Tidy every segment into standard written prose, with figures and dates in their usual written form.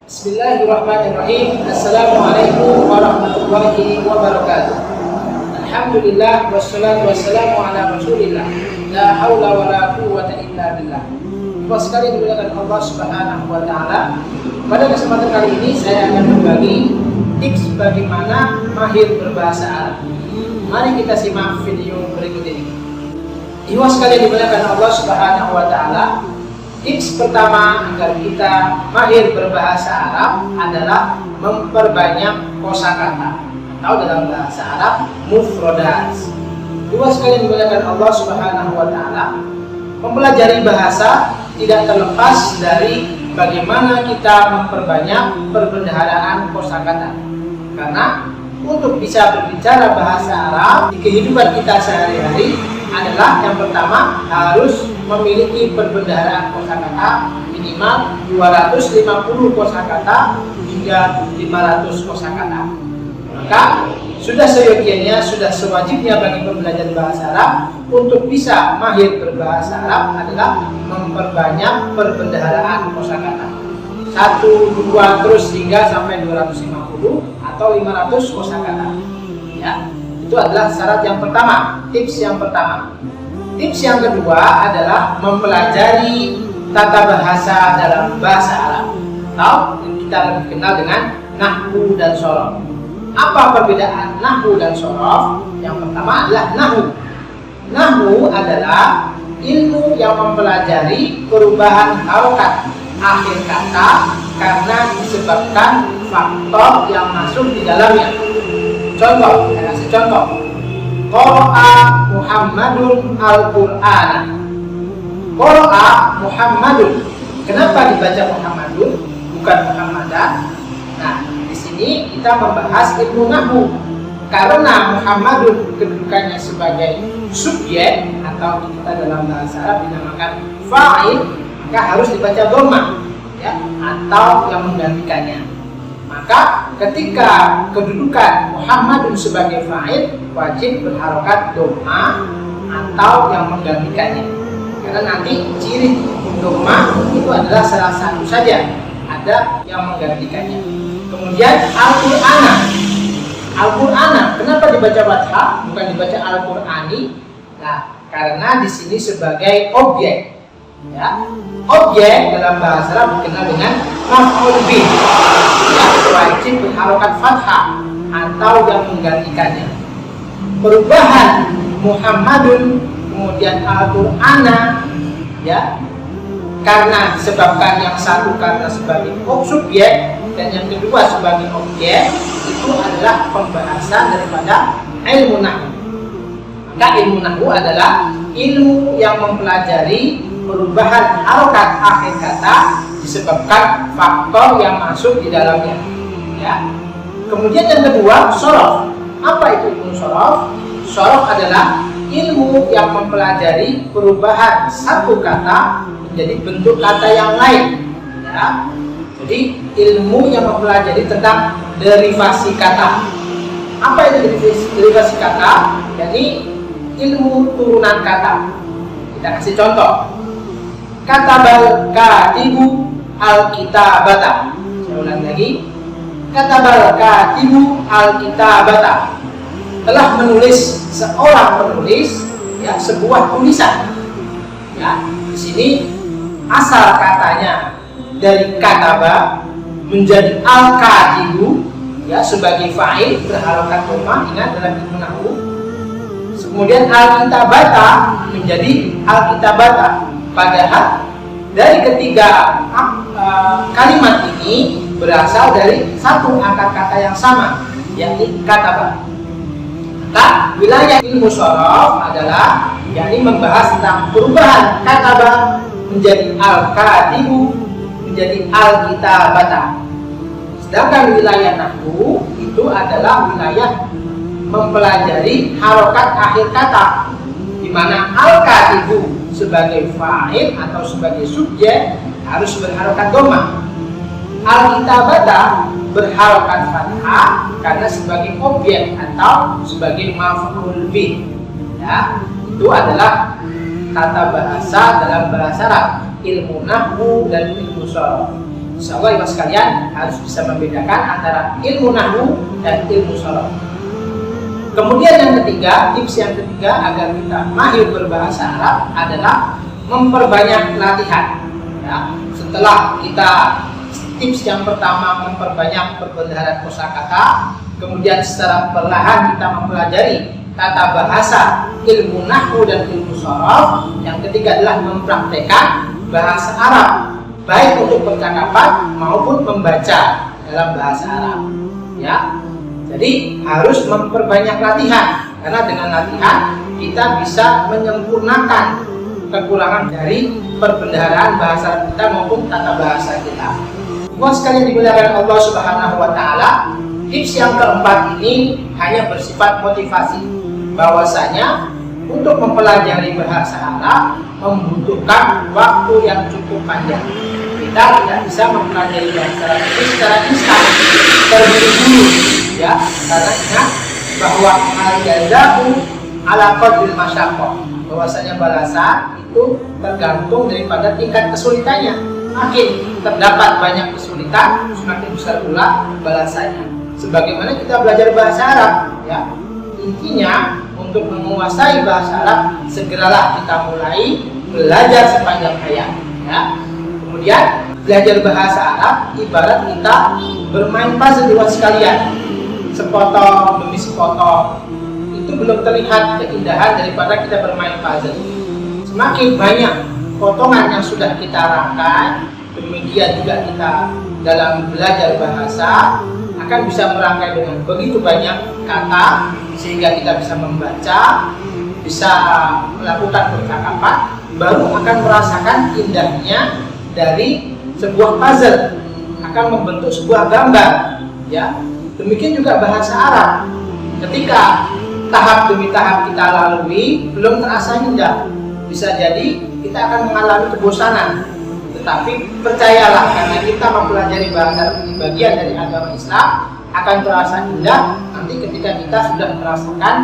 Bismillahirrahmanirrahim. Assalamualaikum warahmatullahi wabarakatuh. Alhamdulillah wassalatu wassalamu ala Rasulillah. La haula wala quwwata illa billah. Bapak sekali dimuliakan Allah Subhanahu wa taala. Pada kesempatan kali ini saya akan berbagi tips bagaimana mahir berbahasa Arab. Mari kita simak video berikut ini. Ikhwah sekalian dimuliakan Allah Subhanahu wa taala. Tips pertama agar kita mahir berbahasa Arab adalah memperbanyak kosakata atau dalam bahasa Arab mufradat. Ikhwah sekalian dimuliakan Allah Subhanahu wa taala, mempelajari bahasa tidak terlepas dari bagaimana kita memperbanyak perbendaharaan kosakata. Karena untuk bisa berbicara bahasa Arab di kehidupan kita sehari-hari adalah yang pertama harus memiliki perbendaharaan kosakata minimal 250 kosakata hingga 500 kosakata. Maka sudah seyogianya, sudah sewajibnya bagi pembelajar bahasa Arab untuk bisa mahir berbahasa Arab adalah memperbanyak perbendaharaan kosakata. 1, 2 terus hingga sampai 250 atau 500 kosakata. Ya. Itu adalah syarat yang pertama, tips yang pertama. Tips yang kedua adalah mempelajari tata bahasa dalam bahasa Arab atau kita lebih kenal dengan nahwu dan shorof. Apa perbedaan nahwu dan shorof? Yang pertama adalah nahwu. Nahwu adalah ilmu yang mempelajari perubahan harokat akhir kata karena disebabkan faktor yang masuk di dalamnya. Contoh, saya kasih contoh. Qara'a Muhammadun al-Qur'ana. Qara'a Muhammadun. Kenapa dibaca Muhammadun bukan Muhammadan? Nah, di sini kita membahas ilmu nahwu. Karena Muhammadun kedudukannya sebagai subjek atau kita dalam bahasa Arab dinamakan fa'il, maka harus dibaca dhamma, ya, atau yang menggantikannya. Maka ketika kedudukan Muhammadun sebagai fa'il wajib berharokat dhamma atau yang menggantikannya. Karena nanti ciri dhamma itu adalah salah satu saja, ada yang menggantikannya. Kemudian Al-Qur'ana. Al-Qur'ana, kenapa dibaca fathah bukan dibaca Al-Qur'ani? Nah, karena di sini sebagai objek. Ya, objek dalam bahasa Arab dikenal dengan maf'ul bih, yang wajib berharokat fathah atau yang menggantikannya. Perubahan Muhammadun kemudian Al-Qur'ana, ya, karena disebabkan yang satu karena sebagai subjek dan yang kedua sebagai objek, itu adalah pembahasan daripada ilmu nahwu. Maka ilmu nahwu adalah ilmu yang mempelajari perubahan harokat akhir kata disebabkan faktor yang masuk di dalamnya. Ya. Kemudian yang kedua, shorof. Apa itu ilmu shorof? Shorof adalah ilmu yang mempelajari perubahan satu kata menjadi bentuk kata yang lain. Ya. Jadi ilmu yang mempelajari tentang derivasi kata. Apa itu derivasi kata? Jadi ilmu turunan kata. Kita kasih contoh. Katabal katibu al-kitabata. Saya ulang lagi. Katabal katibu al-kitabata. Telah menulis seorang penulis, ya, sebuah tulisan. Ya, di sini asal katanya dari kataba menjadi al-katibu, ya, sebagai fa'il berharokat dhamma, ingat dalam ilmu nahwu. Kemudian al-kitabata menjadi al-kitabata. Padahal dari ketiga kalimat ini berasal dari satu akar kata yang sama, yakni kataba. Maka wilayah ilmu shorof adalah yakni membahas tentang perubahan kataba menjadi al-katibu menjadi al-kitabata. Sedangkan wilayah nahwu itu adalah wilayah mempelajari harokat akhir kata, di mana al-katibu sebagai fa'il atau sebagai subjek harus berharokat dhamma. Al-kitabata berharokat fathah karena sebagai objek atau sebagai maf'ul bih. Ya, itu adalah tata bahasa dalam bahasa Arab, ilmu nahwu dan ilmu shorof. Insyaallah ibu sekalian harus bisa membedakan antara ilmu nahwu dan ilmu sharaf. Kemudian yang ketiga, tips yang ketiga agar kita mahir berbahasa Arab adalah memperbanyak latihan. Ya, setelah kita tips yang pertama memperbanyak perbendaharaan kosakata, kemudian secara perlahan kita mempelajari tata bahasa, ilmu nahwu dan ilmu sharaf. Yang ketiga adalah mempraktekkan bahasa Arab, baik untuk percakapan maupun membaca dalam bahasa Arab. Ya, jadi harus memperbanyak latihan, karena dengan latihan kita bisa menyempurnakan kekurangan dari perbendaharaan bahasa kita maupun tata bahasa kita. Buat sekalian dimuliakan Allah Subhanahu wa taala, tips yang keempat ini hanya bersifat motivasi, bahwasanya untuk mempelajari bahasa Arab membutuhkan waktu yang cukup panjang. Kita tidak bisa mempelajari bahasa Arab ini secara instan, terburu-buru, ya, karena ingat bahwa al-jazā'u 'alā qadril masyaqqah, bahwasanya balasan itu tergantung daripada tingkat kesulitannya. Makin terdapat banyak kesulitan, semakin besar pula balasannya. Sebagaimana kita belajar bahasa Arab, ya, intinya untuk menguasai bahasa Arab segeralah kita mulai belajar sepanjang hayat. Ya. Kemudian belajar bahasa Arab ibarat kita bermain puzzle luas sekalian, sepotong demi sepotong. Itu belum terlihat keindahan daripada kita bermain puzzle. Semakin banyak potongan yang sudah kita rangkai, demikian juga kita dalam belajar bahasa akan bisa merangkai dengan begitu banyak kata, sehingga kita bisa membaca, bisa melakukan percakapan, baru akan merasakan indahnya dari sebuah puzzle, akan membentuk sebuah gambar. Ya, demikian juga bahasa Arab. Ketika tahap demi tahap kita lalui, belum terasa indah. Bisa jadi kita akan mengalami kebosanan. Tetapi percayalah, karena kita mempelajari bahasa Arab ini bagian dari agama Islam, akan terasa indah nanti ketika kita sudah merasakan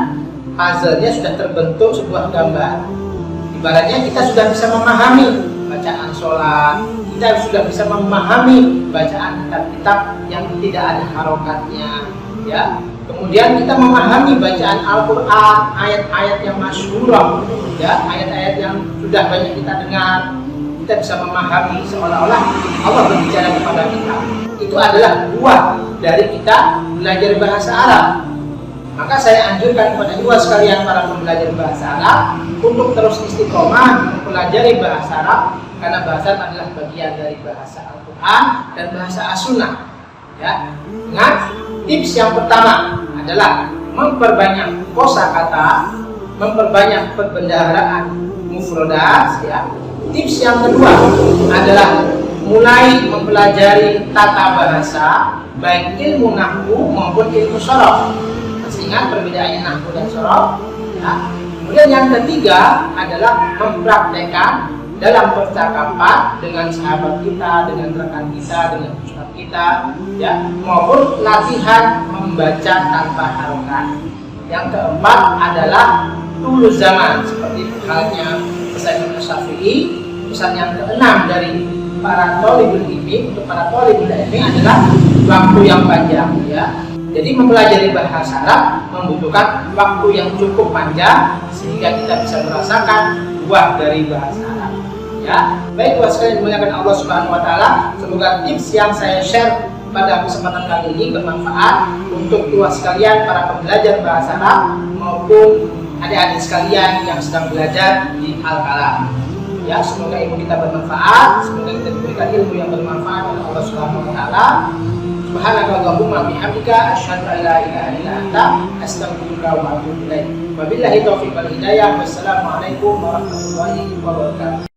puzzle-nya sudah terbentuk sebuah gambar. Ibaratnya kita sudah bisa memahami bacaan sholat, kita sudah bisa memahami bacaan kitab-kitab yang tidak ada harokatnya, ya. Kemudian kita memahami bacaan Al-Quran, ayat-ayat yang masyhurah, ya, ayat-ayat yang sudah banyak kita dengar. Kita bisa memahami seolah-olah Allah berbicara kepada kita. Itu adalah buah dari kita belajar bahasa Arab. Maka saya anjurkan kepada ibu sekalian para pembelajar bahasa Arab untuk terus istiqomah mempelajari bahasa Arab, karena bahasa Arab adalah bagian dari bahasa Al-Quran dan bahasa As-Sunnah. Ya, ingat, tips yang pertama adalah memperbanyak kosakata, memperbanyak perbendaharaan mufradat, ya. Tips yang kedua adalah mulai mempelajari tata bahasa, baik ilmu nahwu maupun ilmu sharaf. Masih ingat perbedaannya nahwu dan sharaf? Ya. Kemudian yang ketiga adalah mempraktekkan dalam percakapan dengan sahabat kita, dengan rekan kita, dengan ustaz kita, ya, maupun latihan membaca tanpa harokat. Yang keempat adalah tulu zaman, seperti halnya pesan Imam Syafi'i. Pesan yang keenam dari para thalibul ilmi untuk para thalibul ilmi adalah waktu yang panjang, ya. Jadi mempelajari bahasa Arab membutuhkan waktu yang cukup panjang sehingga kita bisa merasakan buah dari bahasa Arab. Ya, baik buat sekalian dimuliakan Allah Subhanahu wa taala, semoga tips yang saya share pada kesempatan kali ini bermanfaat untuk tua sekalian para pembelajar bahasa Arab maupun adik-adik sekalian yang sedang belajar di Al-Kalam. Ya, semoga ilmu kita bermanfaat, semoga kita diberikan ilmu yang bermanfaat oleh Allah Subhanahu wa taala. Subhanakallahumma bihamdika asyhadu an la ilaha illa anta astaghfiruka wa atubu ilaik. Wabillahi taufiq wal hidayah. Wassalamualaikum warahmatullahi wabarakatuh.